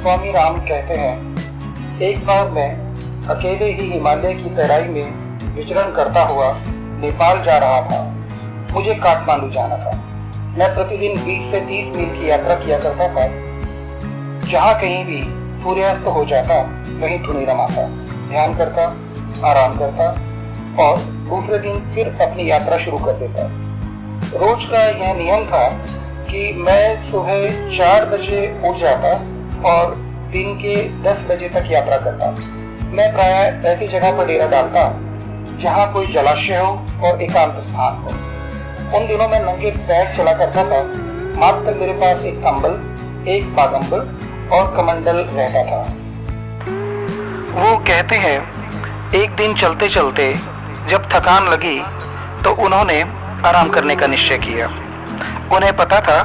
स्वामी राम कहते हैं, एक बार मैं अकेले ही हिमालय की तराई में विचरण करता हुआ नेपाल जा रहा था। मुझे काठमांडू जाना था। मैं प्रतिदिन 20 से 30 मील की यात्रा किया करता था। जहाँ कहीं भी सूर्यास्त हो जाता वहीं धुनी रमाता, ध्यान करता, आराम करता और दूसरे दिन फिर अपनी यात्रा शुरू कर देता। रोज का यह नियम था कि मैं सुबह 4 बजे उठ जाता और दिन के 10 बजे तक यात्रा करता। मैं प्रायः ऐसी जगह पर डेरा डालता जहाँ कोई जलाशय हो और एकांत स्थान हो। उन दिनों में नंगे पैर चला करता था। मात्र मेरे पास एक कंबल, एक बागंबर और कमंडल रहता था। वो कहते हैं, एक दिन चलते चलते जब थकान लगी तो उन्होंने आराम करने का निश्चय किया। उन्हें पता था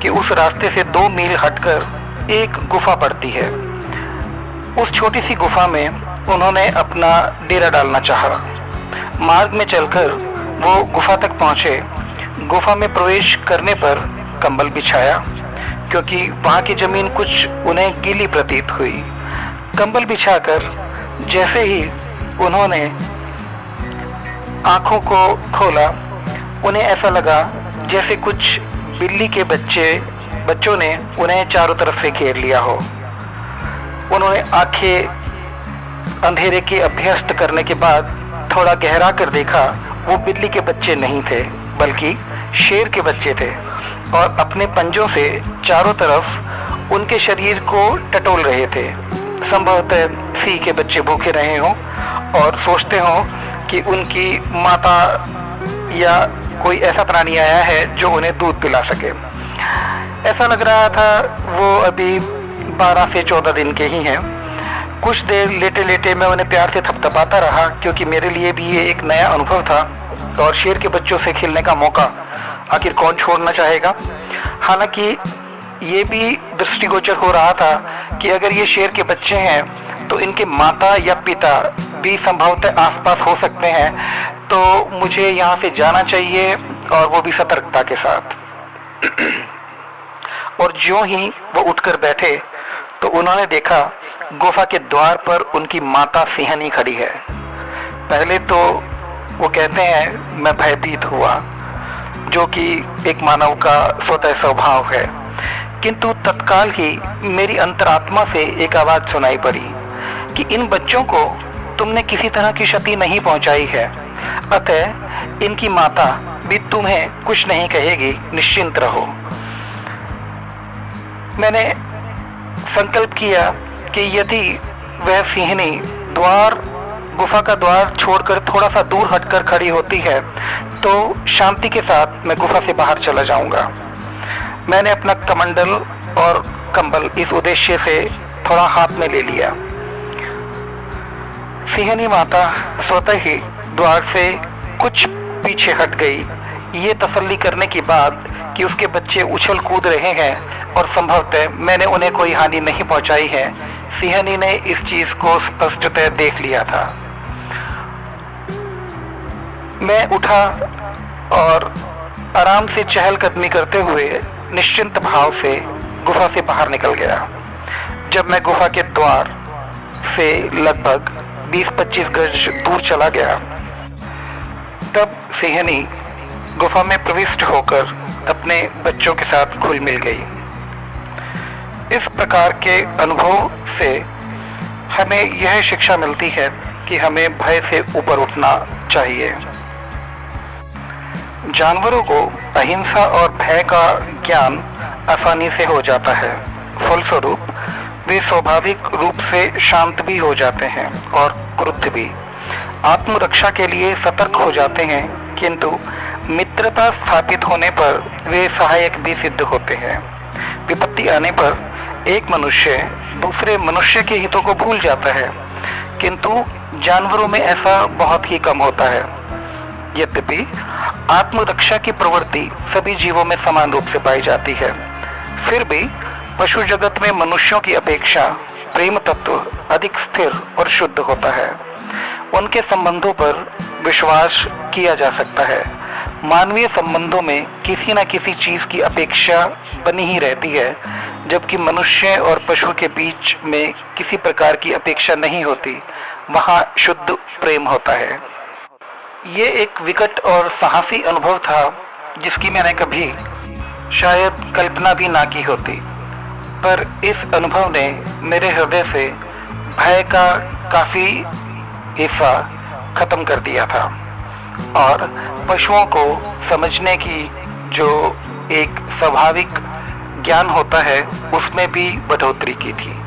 कि उस रास्ते से 2 मील हटकर एक गुफा पड़ती है। उस छोटी सी गुफा में उन्होंने अपना डेरा डालना चाहा। मार्ग में चलकर वो गुफा तक पहुंचे। गुफा में प्रवेश करने पर कंबल बिछाया क्योंकि वहाँ की जमीन कुछ उन्हें गीली प्रतीत हुई। कंबल बिछाकर जैसे ही उन्होंने आंखों को खोला, उन्हें ऐसा लगा जैसे कुछ बिल्ली के बच्चों ने उन्हें चारों तरफ से घेर लिया हो। उन्होंने आंखें अंधेरे के अभ्यस्त करने के बाद थोड़ा गहरा कर देखा। वो बिल्ली के बच्चे नहीं थे बल्कि शेर के बच्चे थे और अपने पंजों से चारों तरफ उनके शरीर को टटोल रहे थे। संभवतः सिंह के बच्चे भूखे रहे हों और सोचते हों कि उनकी माता या कोई ऐसा प्राणी आया है जो उन्हें दूध पिला सके। ऐसा लग रहा था वो अभी 12 से 14 दिन के ही हैं। कुछ देर लेटे लेटे मैं उन्हें प्यार से थपथपाता रहा क्योंकि मेरे लिए भी ये एक नया अनुभव था और शेर के बच्चों से खेलने का मौका आखिर कौन छोड़ना चाहेगा। हालांकि ये भी दृष्टिगोचर हो रहा था कि अगर ये शेर के बच्चे हैं तो इनके माता या पिता भी संभवतः आसपास हो सकते हैं, तो मुझे यहाँ से जाना चाहिए और वो भी सतर्कता के साथ। और ज्यों ही वो उठकर बैठे तो उन्होंने देखा गुफा के द्वार पर उनकी माता सिंहनी खड़ी है। पहले तो वो कहते हैं मैं भयभीत हुआ, जो कि एक मानव का स्वतः स्वभाव है, किंतु तत्काल ही मेरी अंतरात्मा से एक आवाज सुनाई पड़ी कि इन बच्चों को तुमने किसी तरह की क्षति नहीं पहुंचाई है, अतः इनकी माता भी तुम्हें कुछ नहीं कहेगी, निश्चिंत रहो। मैंने संकल्प किया कि यदि वह सिंहनी गुफा का द्वार छोड़कर थोड़ा सा दूर हटकर खड़ी होती है तो शांति के साथ मैं गुफा से बाहर चला जाऊंगा। मैंने अपना कमंडल और कंबल इस उद्देश्य से थोड़ा हाथ में ले लिया। सिंहनी माता स्वतः ही द्वार से कुछ पीछे हट गई, ये तसल्ली करने के बाद कि उसके बच्चे उछल कूद रहे हैं और संभवतः मैंने उन्हें कोई हानि नहीं पहुंचाई है। सिंहनी ने इस चीज को स्पष्टतः देख लिया था। मैं उठा और आराम से चहलकदमी करते हुए निश्चिंत भाव से गुफा से बाहर निकल गया। जब मैं गुफा के द्वार से लगभग 20-25 गज दूर चला गया, तब सिंहनी गुफा में प्रविष्ट होकर अपने बच्चों के साथ घुल मिल गई। इस प्रकार के अनुभव से हमें यह शिक्षा मिलती है कि हमें भय से ऊपर उठना चाहिए। जानवरों को अहिंसा और भय का ज्ञान आसानी से हो जाता है। फलस्वरूप वे स्वाभाविक रूप से शांत भी हो जाते हैं और क्रुद्ध भी। आत्मरक्षा के लिए सतर्क हो जाते हैं, किंतु मित्रता स्थापित होने पर वे सहायक भी सिद्ध होते हैं। विपत्ति आने पर एक मनुष्य दूसरे मनुष्य के हितों को भूल जाता है, किंतु जानवरों में ऐसा बहुत ही कम होता है। यद्यपि आत्मरक्षा की प्रवृत्ति सभी जीवों में समान रूप से पाई जाती है, फिर भी पशु जगत में मनुष्यों की अपेक्षा प्रेम तत्व अधिक स्थिर और शुद्ध होता है। उनके संबंधों पर विश्वास किया जा सकता है। मानवीय संबंधों में किसी न किसी चीज की अपेक्षा बनी ही रहती है, जबकि मनुष्य और पशु के बीच में किसी प्रकार की अपेक्षा नहीं होती, वहाँ शुद्ध प्रेम होता है। ये एक विकट और साहसी अनुभव था जिसकी मैंने कभी शायद कल्पना भी ना की होती, पर इस अनुभव ने मेरे हृदय से भय का काफी हिस्सा खत्म कर दिया था और पशुओं को समझने की जो एक स्वाभाविक ज्ञान होता है उसमें भी बढ़ोतरी की थी।